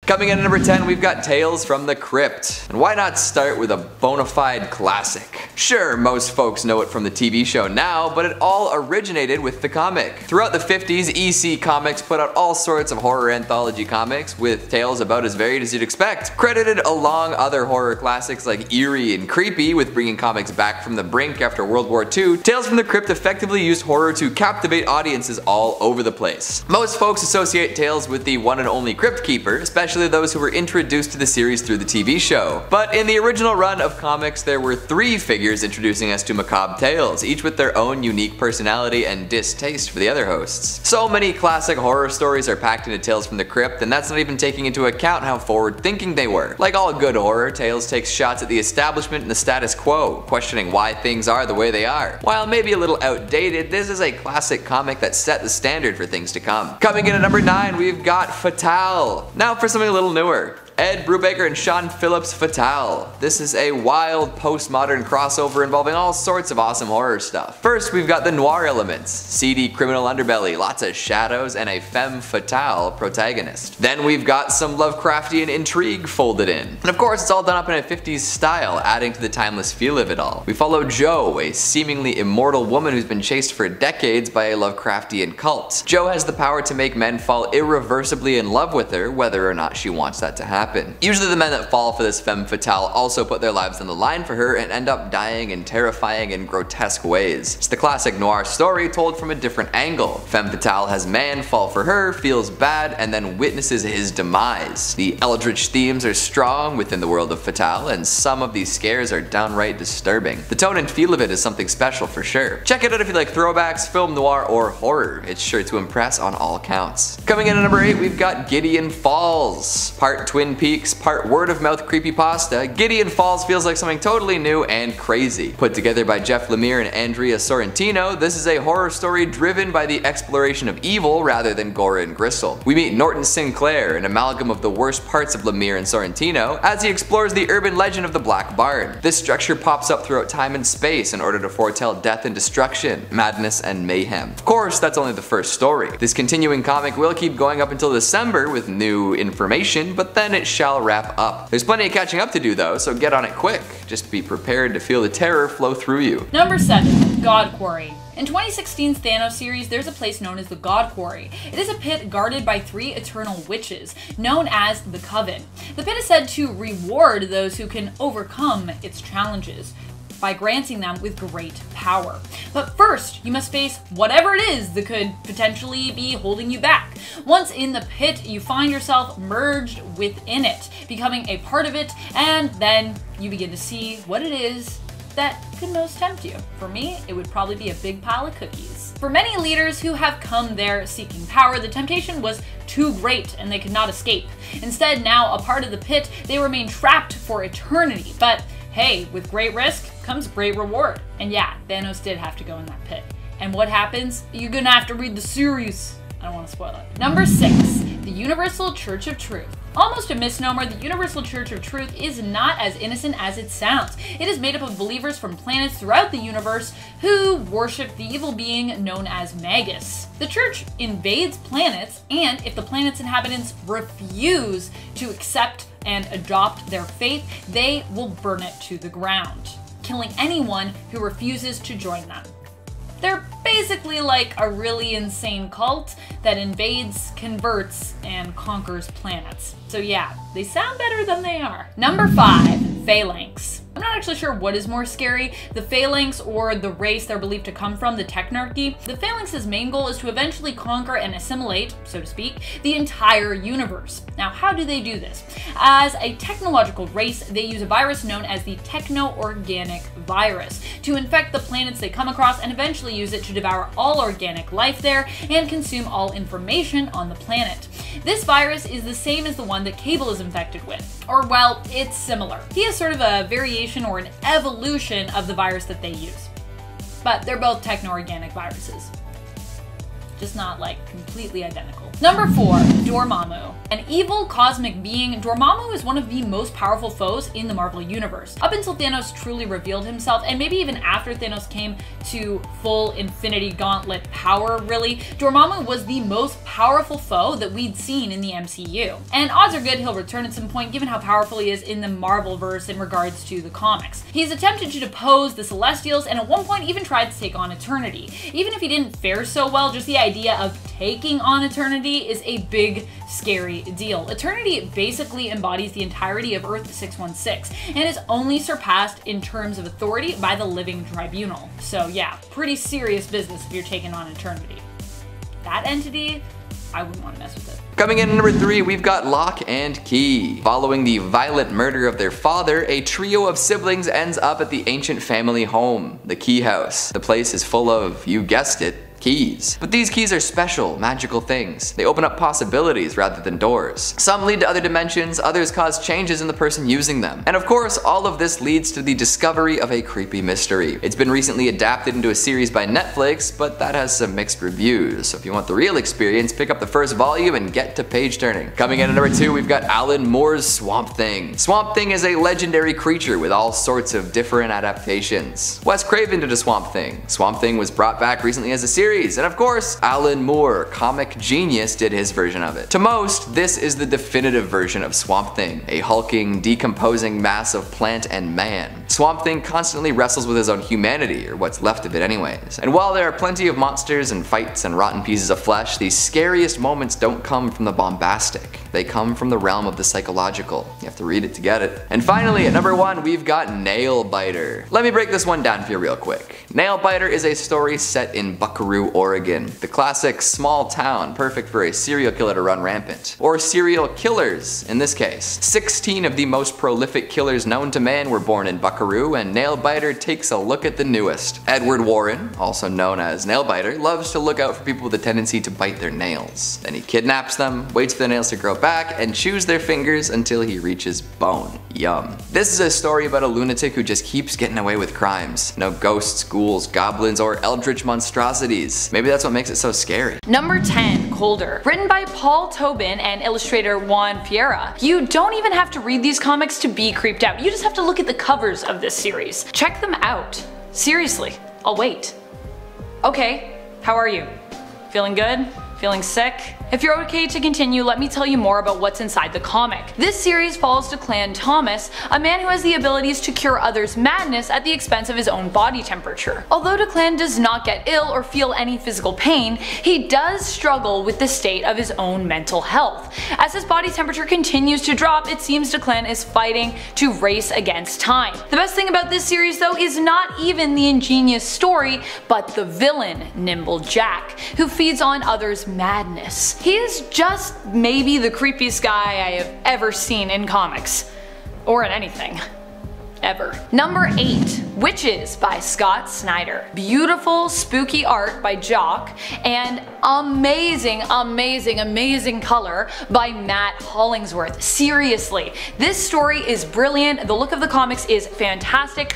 Coming in at number 10, we've got Tales from the Crypt. And why not start with a bona fide classic? Sure, most folks know it from the TV show now, but it all originated with the comic. Throughout the 50s, EC Comics put out all sorts of horror anthology comics, with tales about as varied as you'd expect. Credited along other horror classics like eerie and creepy with bringing comics back from the brink after World War II, Tales from the Crypt effectively used horror to captivate audiences all over the place. Most folks associate Tales with the one and only Crypt Keeper, especially those who were introduced to the series through the TV show. But in the original run of comics, there were 3 figures introducing us to macabre tales, each with their own unique personality and distaste for the other hosts. So many classic horror stories are packed into Tales from the Crypt, and that's not even taking into account how forward-thinking they were. Like all good horror, Tales takes shots at the establishment and the status quo, questioning why things are the way they are. While maybe a little outdated, this is a classic comic that set the standard for things to come. Coming in at number 9, we've got FATALE. Now for something a little newer. Ed Brubaker and Sean Phillips' FATALE. This is a wild postmodern crossover involving all sorts of awesome horror stuff. First, we've got the noir elements, seedy criminal underbelly, lots of shadows, and a femme fatale protagonist. Then we've got some Lovecraftian intrigue folded in. And of course, it's all done up in a 50s style, adding to the timeless feel of it all. We follow Jo, a seemingly immortal woman who's been chased for decades by a Lovecraftian cult. Jo has the power to make men fall irreversibly in love with her, whether or not she wants that to happen. Usually the men that fall for this femme fatale also put their lives on the line for her and end up dying in terrifying and grotesque ways. It's the classic noir story told from a different angle. Femme fatale has man fall for her, feels bad, and then witnesses his demise. The eldritch themes are strong within the world of Fatale, and some of these scares are downright disturbing. The tone and feel of it is something special for sure. Check it out if you like throwbacks, film noir, or horror. It's sure to impress on all counts. Coming in at number 8, we've got Gideon Falls. Part Twin Peaks, part word of mouth creepypasta, Gideon Falls feels like something totally new and crazy. Put together by Jeff Lemire and Andrea Sorrentino, this is a horror story driven by the exploration of evil rather than gore and gristle. We meet Norton Sinclair, an amalgam of the worst parts of Lemire and Sorrentino, as he explores the urban legend of the Black Barn. This structure pops up throughout time and space in order to foretell death and destruction, madness and mayhem. Of course, that's only the first story. This continuing comic will keep going up until December with new information, but then it shall wrap up. There's plenty of catching up to do though, so get on it quick. Just be prepared to feel the terror flow through you. Number 7. God Quarry. In 2016's Thanos series, there's a place known as the God Quarry. It is a pit guarded by 3 eternal witches, known as the Coven. The pit is said to reward those who can overcome its challenges by granting them with great power. But first, you must face whatever it is that could potentially be holding you back. Once in the pit, you find yourself merged within it, becoming a part of it, and then you begin to see what it is that could most tempt you. For me, it would probably be a big pile of cookies. For many leaders who have come there seeking power, the temptation was too great and they could not escape. Instead, now a part of the pit, they remain trapped for eternity. But hey, with great risk comes great reward. And yeah, Thanos did have to go in that pit. And what happens? You're gonna have to read the series. I don't want to spoil it. Number 6, the Universal Church of Truth. Almost a misnomer, the Universal Church of Truth is not as innocent as it sounds. It is made up of believers from planets throughout the universe who worship the evil being known as Magus. The church invades planets, and if the planet's inhabitants refuse to accept and adopt their faith, they will burn it to the ground, killing anyone who refuses to join them. They're basically like a really insane cult that invades, converts, and conquers planets. So yeah, they sound better than they are. Number 5, Phalanx. I'm not actually sure what is more scary, the Phalanx or the race they're believed to come from, the Technarchy. The Phalanx's main goal is to eventually conquer and assimilate, so to speak, the entire universe. Now, how do they do this? As a technological race, they use a virus known as the techno-organic virus to infect the planets they come across and eventually use it to devour all organic life there and consume all information on the planet. This virus is the same as the one that Cable is infected with. Or, well, it's similar. He is sort of a variation or an evolution of the virus that they use. But they're both techno-organic viruses. Just not like completely identical. Number 4. Dormammu. An evil cosmic being, Dormammu is one of the most powerful foes in the Marvel Universe. Up until Thanos truly revealed himself, and maybe even after Thanos came to full Infinity Gauntlet power, really, Dormammu was the most powerful foe that we'd seen in the MCU. And odds are good he'll return at some point, given how powerful he is in the Marvelverse in regards to the comics. He's attempted to depose the Celestials, and at one point even tried to take on Eternity. Even if he didn't fare so well, just the idea of taking on Eternity is a big, scary deal. Eternity basically embodies the entirety of Earth 616 and is only surpassed in terms of authority by the Living Tribunal. So yeah, pretty serious business if you're taking on Eternity. That entity, I wouldn't want to mess with it. Coming in at number 3, we've got Locke and Key. Following the violent murder of their father, a trio of siblings ends up at the ancient family home, the Key House. The place is full of, you guessed it, keys. But these keys are special, magical things. They open up possibilities rather than doors. Some lead to other dimensions, others cause changes in the person using them. And of course, all of this leads to the discovery of a creepy mystery. It's been recently adapted into a series by Netflix, but that has some mixed reviews. So if you want the real experience, pick up the first volume and get to page turning. Coming in at number 2, we've got Alan Moore's Swamp Thing. Swamp Thing is a legendary creature with all sorts of different adaptations. Wes Craven did a Swamp Thing. Swamp Thing was brought back recently as a series. And of course, Alan Moore, comic genius, did his version of it. To most, this is the definitive version of Swamp Thing, a hulking, decomposing mass of plant and man. Swamp Thing constantly wrestles with his own humanity, or what's left of it anyways. And while there are plenty of monsters and fights and rotten pieces of flesh, the scariest moments don't come from the bombastic. They come from the realm of the psychological. You have to read it to get it. And finally, at number 1, we've got NAILBITER. Let me break this one down for you real quick. NAILBITER is a story set in Buckaroo, Oregon. The classic small town, perfect for a serial killer to run rampant. Or serial killers, in this case. 16 of the most prolific killers known to man were born in Buckaroo, and NAILBITER takes a look at the newest. Edward Warren, also known as NAILBITER, loves to look out for people with a tendency to bite their nails. Then he kidnaps them, waits for the nails to grow back, and chews their fingers until he reaches bone. Yum. This is a story about a lunatic who just keeps getting away with crimes. No ghosts, ghouls, goblins, or eldritch monstrosities. Maybe that's what makes it so scary. Number 10, Colder. Written by Paul Tobin and illustrator Juan Fiera. You don't even have to read these comics to be creeped out. You just have to look at the covers of this series. Check them out. Seriously, I'll wait. Okay, how are you? Feeling good? Feeling sick? If you're okay to continue, let me tell you more about what's inside the comic. This series follows Declan Thomas, a man who has the abilities to cure others' madness at the expense of his own body temperature. Although Declan does not get ill or feel any physical pain, he does struggle with the state of his own mental health. As his body temperature continues to drop, it seems Declan is fighting to race against time. The best thing about this series though is not even the ingenious story, but the villain, Nimble Jack, who feeds on others' madness. He is just maybe the creepiest guy I have ever seen in comics. Or in anything. Ever. Number 8, Witches by Scott Snyder. Beautiful, spooky art by Jock, and amazing color by Matt Hollingsworth. Seriously, this story is brilliant, the look of the comics is fantastic,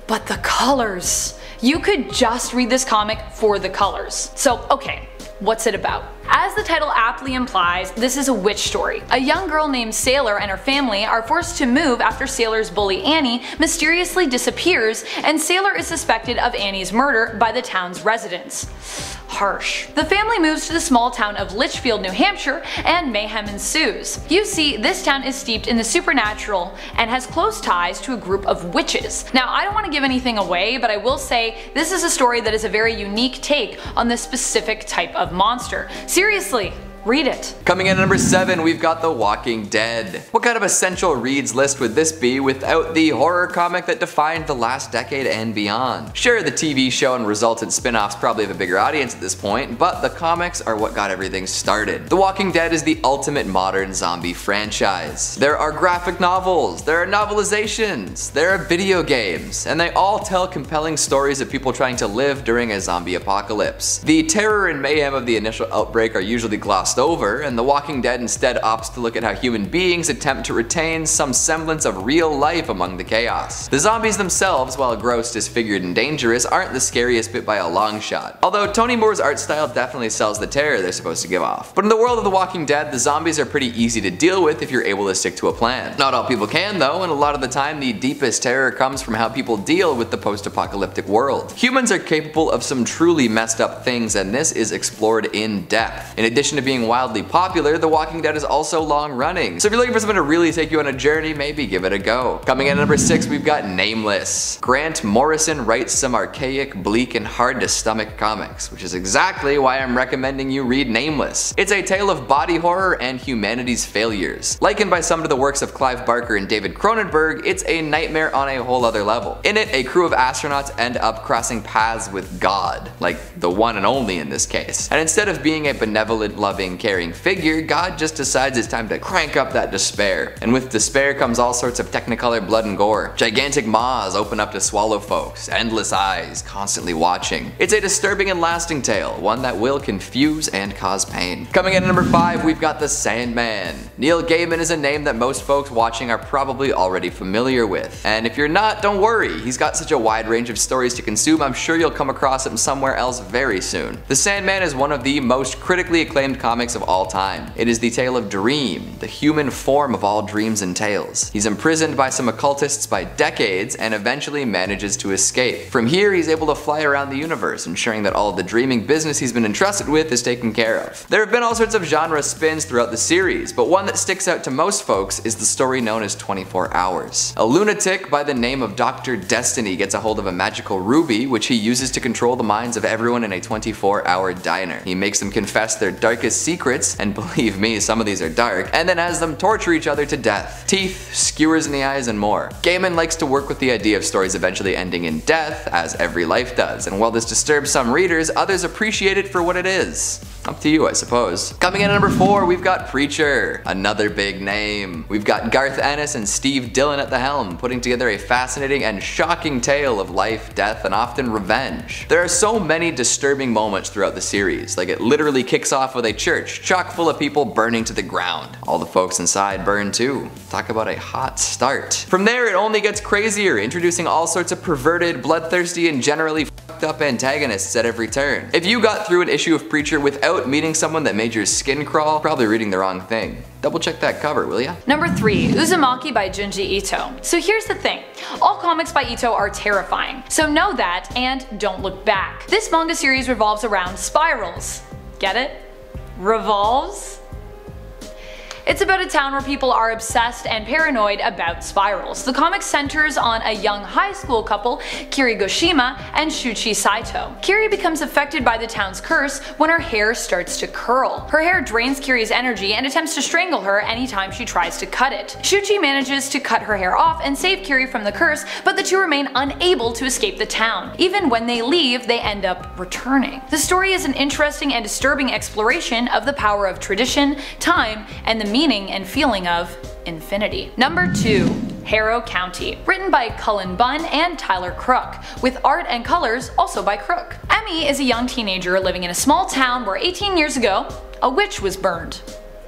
but the colors. You could just read this comic for the colors. So, okay. What's it about? As the title aptly implies, this is a witch story. A young girl named Sailor and her family are forced to move after Sailor's bully Annie mysteriously disappears, and Sailor is suspected of Annie's murder by the town's residents. Harsh. The family moves to the small town of Litchfield, New Hampshire, and mayhem ensues. You see, this town is steeped in the supernatural and has close ties to a group of witches. Now, I don't want to give anything away, but I will say this is a story that is a very unique take on this specific type of monster. Seriously, read it. Coming in at number 7, we've got The Walking Dead. What kind of essential reads list would this be without the horror comic that defined the last decade and beyond? Sure, the TV show and resultant spin-offs probably have a bigger audience at this point, but the comics are what got everything started. The Walking Dead is the ultimate modern zombie franchise. There are graphic novels, there are novelizations, there are video games, and they all tell compelling stories of people trying to live during a zombie apocalypse. The terror and mayhem of the initial outbreak are usually glossed glossed over, and The Walking Dead instead opts to look at how human beings attempt to retain some semblance of real life among the chaos. The zombies themselves, while gross, disfigured, and dangerous, aren't the scariest bit by a long shot. Although Tony Moore's art style definitely sells the terror they're supposed to give off. But in the world of The Walking Dead, the zombies are pretty easy to deal with if you're able to stick to a plan. Not all people can though, and a lot of the time the deepest terror comes from how people deal with the post-apocalyptic world. Humans are capable of some truly messed up things, and this is explored in depth. In addition to being wildly popular, The Walking Dead is also long running, so if you're looking for something to really take you on a journey, maybe give it a go. Coming in at number 6, we've got Nameless. Grant Morrison writes some archaic, bleak, and hard to stomach comics, which is exactly why I'm recommending you read Nameless. It's a tale of body horror and humanity's failures. Likened by some to the works of Clive Barker and David Cronenberg, it's a nightmare on a whole other level. In it, a crew of astronauts end up crossing paths with God, like the one and only in this case. And instead of being a benevolent, loving, caring figure, God just decides it's time to crank up that despair. And with despair comes all sorts of technicolor blood and gore. Gigantic maws open up to swallow folks, endless eyes constantly watching. It's a disturbing and lasting tale, one that will confuse and cause pain. Coming in at number 5, we've got the Sandman. Neil Gaiman is a name that most folks watching are probably already familiar with. And if you're not, don't worry, he's got such a wide range of stories to consume, I'm sure you'll come across him somewhere else very soon. The Sandman is one of the most critically acclaimed comics of all time. It is the tale of Dream, the human form of all dreams and tales. He's imprisoned by some occultists by decades and eventually manages to escape. From here, he's able to fly around the universe, ensuring that all of the dreaming business he's been entrusted with is taken care of. There have been all sorts of genre spins throughout the series, but one that sticks out to most folks is the story known as 24 Hours. A lunatic by the name of Dr. Destiny gets a hold of a magical ruby, which he uses to control the minds of everyone in a 24-hour diner. He makes them confess their darkest secrets, and believe me, some of these are dark, and then has them torture each other to death. Teeth, skewers in the eyes, and more. Gaiman likes to work with the idea of stories eventually ending in death, as every life does, and while this disturbs some readers, others appreciate it for what it is. Up to you, I suppose. Coming in at number 4, we've got Preacher, another big name. We've got Garth Ennis and Steve Dillon at the helm, putting together a fascinating and shocking tale of life, death, and often revenge. There are so many disturbing moments throughout the series, like it literally kicks off with a church chock full of people burning to the ground. All the folks inside burn too. Talk about a hot start. From there, it only gets crazier, introducing all sorts of perverted, bloodthirsty, and generally fucked up antagonists at every turn. If you got through an issue of Preacher without meeting someone that made your skin crawl, probably reading the wrong thing. Double check that cover, will ya? Number 3, Uzumaki by Junji Ito. So here's the thing, all comics by Ito are terrifying, so know that and don't look back. This manga series revolves around spirals. Get it? Revolves? It's about a town where people are obsessed and paranoid about spirals. The comic centers on a young high school couple, Kiri Goshima and Shuchi Saito. Kiri becomes affected by the town's curse when her hair starts to curl. Her hair drains Kiri's energy and attempts to strangle her anytime she tries to cut it. Shuchi manages to cut her hair off and save Kiri from the curse, but the two remain unable to escape the town. Even when they leave, they end up returning. The story is an interesting and disturbing exploration of the power of tradition, time, and the meaning and feeling of infinity. Number 2. Harrow County, written by Cullen Bunn and Tyler Crook, with art and colors also by Crook. Emmy is a young teenager living in a small town where 18 years ago, a witch was burned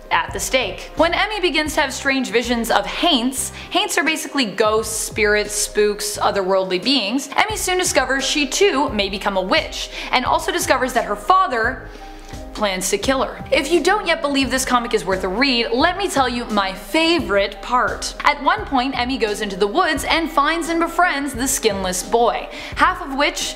at the stake. When Emmy begins to have strange visions of haints are basically ghosts, spirits, spooks, otherworldly beings, Emmy soon discovers she too may become a witch, and also discovers that her father plans to kill her. If you don't yet believe this comic is worth a read, let me tell you my favorite part. At one point, Emmy goes into the woods and finds and befriends the skinless boy, half of which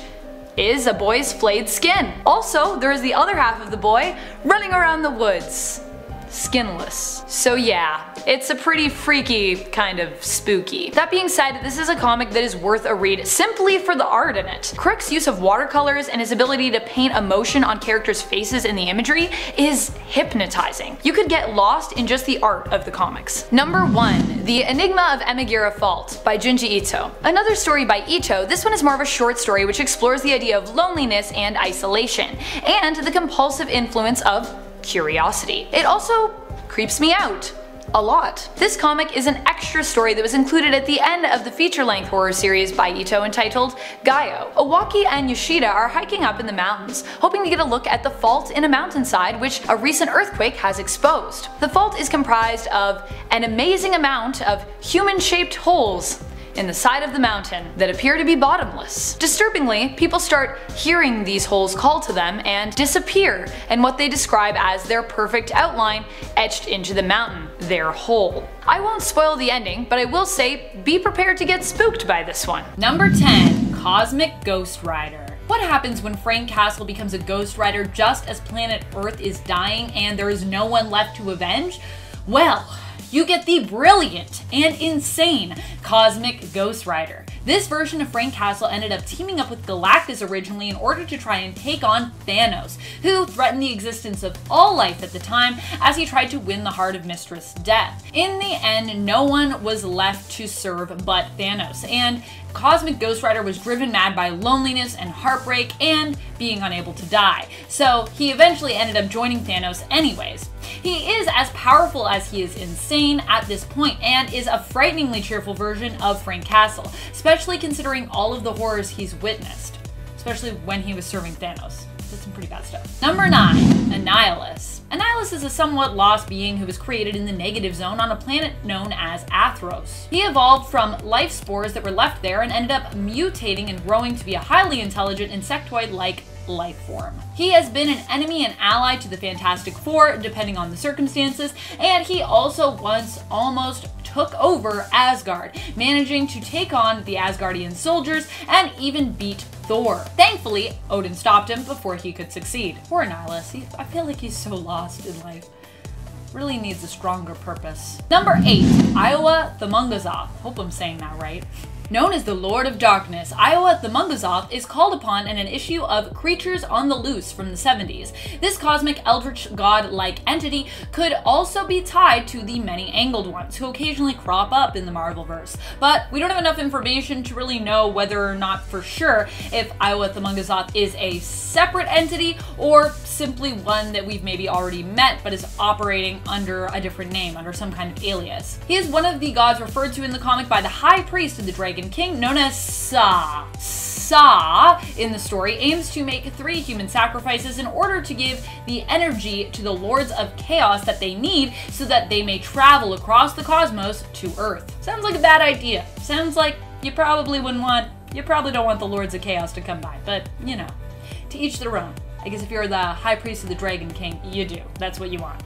is a boy's flayed skin. Also, there is the other half of the boy running around the woods, skinless. So yeah, it's a pretty freaky, kind of spooky. That being said, this is a comic that is worth a read simply for the art in it. Crook's use of watercolors and his ability to paint emotion on characters' faces in the imagery is hypnotizing. You could get lost in just the art of the comics. Number 1. The Enigma of AMIGARA Fault by Junji Ito. Another story by Ito, this one is more of a short story which explores the idea of loneliness and isolation, and the compulsive influence of curiosity. It also creeps me out a lot. This comic is an extra story that was included at the end of the feature-length horror series by Ito entitled GIDEON. Owaki and Yoshida are hiking up in the mountains, hoping to get a look at the fault in a mountainside which a recent earthquake has exposed. The fault is comprised of an amazing amount of human-shaped holes in the side of the mountain that appear to be bottomless. Disturbingly, people start hearing these holes call to them and disappear in what they describe as their perfect outline etched into the mountain, their hole. I won't spoil the ending, but I will say be prepared to get spooked by this one. Number 10. Cosmic Ghost Rider. What happens when Frank Castle becomes a Ghost Rider just as planet Earth is dying and there is no one left to avenge? Well, you get the brilliant and insane Cosmic Ghost Rider. This version of Frank Castle ended up teaming up with Galactus originally in order to try and take on Thanos, who threatened the existence of all life at the time as he tried to win the heart of Mistress Death. In the end, no one was left to serve but Thanos, and Cosmic Ghost Rider was driven mad by loneliness and heartbreak and being unable to die, so he eventually ended up joining Thanos anyways. He is as powerful as he is insane at this point and is a frighteningly cheerful version of Frank Castle, especially considering all of the horrors he's witnessed, especially when he was serving Thanos. Did some pretty bad stuff. Number 9. NAMELESS. NAMELESS is a somewhat lost being who was created in the negative zone on a planet known as Athros. He evolved from life spores that were left there and ended up mutating and growing to be a highly intelligent insectoid-like life form. He has been an enemy and ally to the Fantastic Four, depending on the circumstances, and he also once almost took over Asgard, managing to take on the Asgardian soldiers and even beat Thor. Thankfully, Odin stopped him before he could succeed. Poor NAMELESS, I feel like he's so lost in life. Really needs a stronger purpose. Number 8. Iowa the Mungazoth. Hope I'm saying that right. Known as the Lord of Darkness, Iowa the Mungazoth is called upon in an issue of Creatures on the Loose from the 70s. This cosmic eldritch god-like entity could also be tied to the many-angled ones, who occasionally crop up in the Marvelverse. But we don't have enough information to really know whether or not for sure if Iowa the Mungazoth is a separate entity or simply one that we've maybe already met but is operating under a different name, under some kind of alias. He is one of the gods referred to in the comic by the High Priest of the Dragon King, known as Sa. Sa, in the story, aims to make 3 human sacrifices in order to give the energy to the Lords of Chaos that they need so that they may travel across the cosmos to Earth. Sounds like a bad idea. Sounds like you probably don't want the Lords of Chaos to come by, but you know, to each their own. I guess if you're the High Priest of the Dragon King, you do. That's what you want.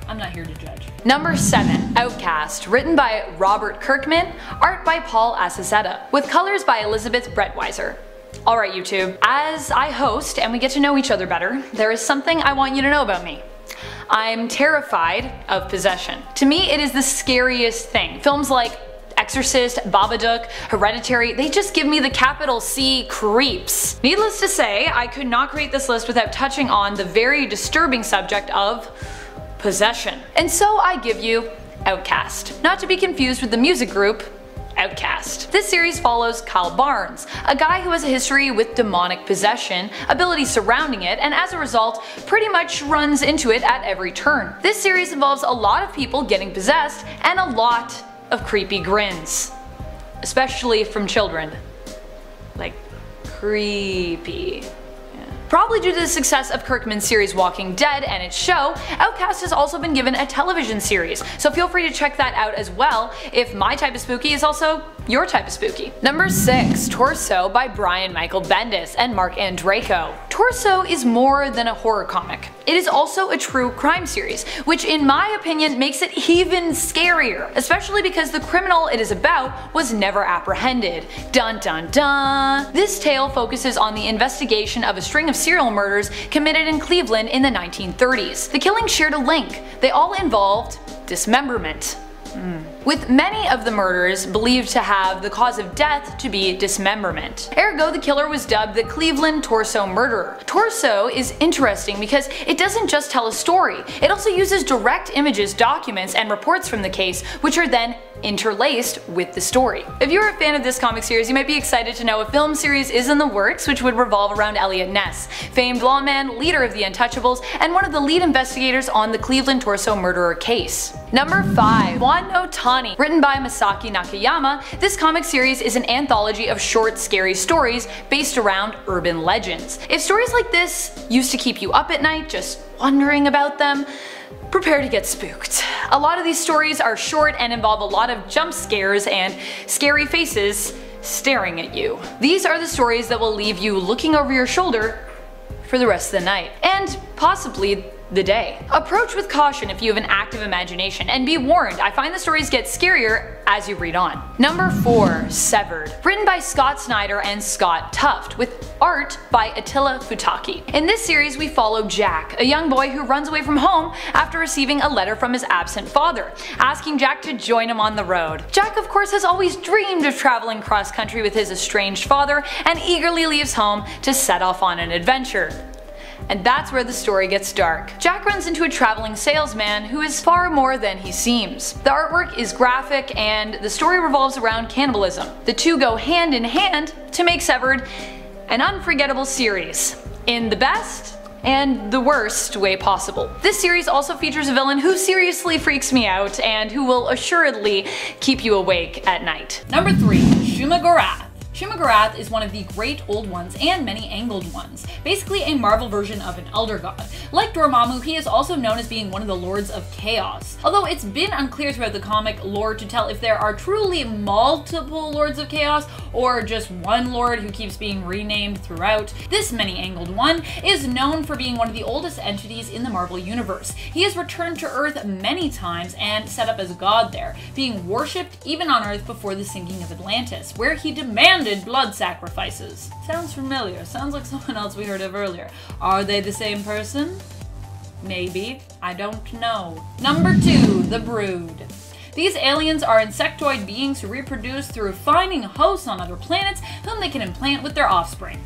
I'm not here to judge. Number 7. OUTCAST, written by Robert Kirkman, art by Paul Aceceta, with colors by Elizabeth Brettweiser. Alright YouTube, as I host and we get to know each other better, there is something I want you to know about me. I'm terrified of possession. To me, it is the scariest thing. Films like Exorcist, Babadook, Hereditary, they just give me the capital C creeps. Needless to say, I could not create this list without touching on the very disturbing subject of possession. And so I give you OUTCAST, not to be confused with the music group OUTCAST. This series follows Kyle Barnes, a guy who has a history with demonic possession, abilities surrounding it, and as a result, pretty much runs into it at every turn. This series involves a lot of people getting possessed and a lot of creepy grins. Especially from children. Like, creepy. Probably due to the success of Kirkman's series Walking Dead and its show, OUTCAST has also been given a television series, so feel free to check that out as well if my type of spooky is also your type of spooky. Number 6. Torso by Brian Michael Bendis and Mark Andreyko. Torso is more than a horror comic. It is also a true crime series, which in my opinion makes it even scarier, especially because the criminal it is about was never apprehended. Dun dun dun! This tale focuses on the investigation of a string of serial murders committed in Cleveland in the 1930s. The killings shared a link. They all involved dismemberment. With many of the murders believed to have the cause of death to be dismemberment. Ergo, the killer was dubbed the Cleveland Torso Murderer. Torso is interesting because it doesn't just tell a story, it also uses direct images, documents, and reports from the case, which are then interlaced with the story. If you're a fan of this comic series, you might be excited to know a film series is in the works which would revolve around Elliot Ness, famed lawman, leader of the Untouchables, and one of the lead investigators on the Cleveland Torso Murderer case. Number 5. One no Tani. Written by Masaki Nakayama, this comic series is an anthology of short, scary stories based around urban legends. If stories like this used to keep you up at night just wondering about them, prepare to get spooked. A lot of these stories are short and involve a lot of jump scares and scary faces staring at you. These are the stories that will leave you looking over your shoulder for the rest of the night, and possibly the day. Approach with caution if you have an active imagination, and be warned, I find the stories get scarier as you read on. Number 4. Severed. Written by Scott Snyder and Scott Tuft, with art by Attila Futaki. In this series we follow Jack, a young boy who runs away from home after receiving a letter from his absent father, asking Jack to join him on the road. Jack of course has always dreamed of traveling cross country with his estranged father, and eagerly leaves home to set off on an adventure. And that's where the story gets dark. Jack runs into a traveling salesman who is far more than he seems. The artwork is graphic and the story revolves around cannibalism. The two go hand in hand to make Severed an unforgettable series, in the best and the worst way possible. This series also features a villain who seriously freaks me out and who will assuredly keep you awake at night. Number 3. Shuma Gorath. Shuma Gorath is one of the great old ones and many angled ones, basically a Marvel version of an elder god. Like Dormammu, he is also known as being one of the Lords of Chaos. Although it's been unclear throughout the comic lore to tell if there are truly multiple Lords of Chaos or just one Lord who keeps being renamed throughout, this many angled one is known for being one of the oldest entities in the Marvel universe. He has returned to Earth many times and set up as a god there, being worshipped even on Earth before the sinking of Atlantis, where he demanded blood sacrifices. Sounds familiar. Sounds like someone else we heard of earlier. Are they the same person? Maybe. I don't know. Number 2. The Brood. These aliens are insectoid beings who reproduce through finding hosts on other planets whom they can implant with their offspring.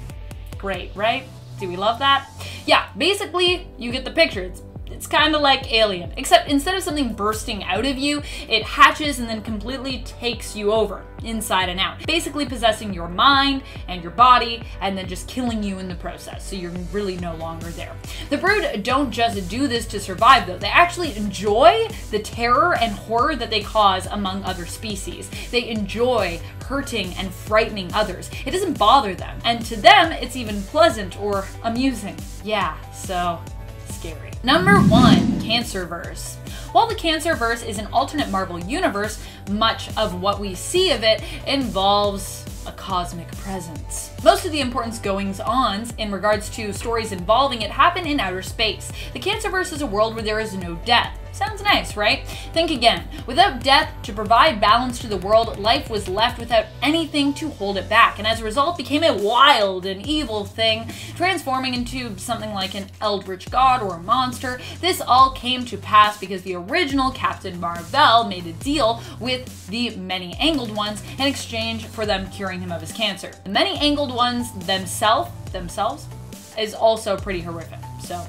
Great, right? Do we love that? Yeah, basically, you get the picture. It's kind of like Alien, except instead of something bursting out of you, it hatches and then completely takes you over, inside and out. Basically possessing your mind and your body, and then just killing you in the process, so you're really no longer there. The Brood don't just do this to survive though, they actually enjoy the terror and horror that they cause among other species. They enjoy hurting and frightening others. It doesn't bother them, and to them it's even pleasant or amusing. Yeah, so scary. Number 1. Cancerverse. While the Cancerverse is an alternate Marvel universe, much of what we see of it involves a cosmic presence. Most of the important goings-ons in regards to stories involving it happen in outer space. The Cancerverse is a world where there is no death. Sounds nice, right? Think again. Without death to provide balance to the world, life was left without anything to hold it back, and as a result became a wild and evil thing, transforming into something like an eldritch god or a monster. This all came to pass because the original Captain Marvel made a deal with the Many Angled Ones in exchange for them curing him of his cancer. The Many Angled Ones themselves is also pretty horrific, so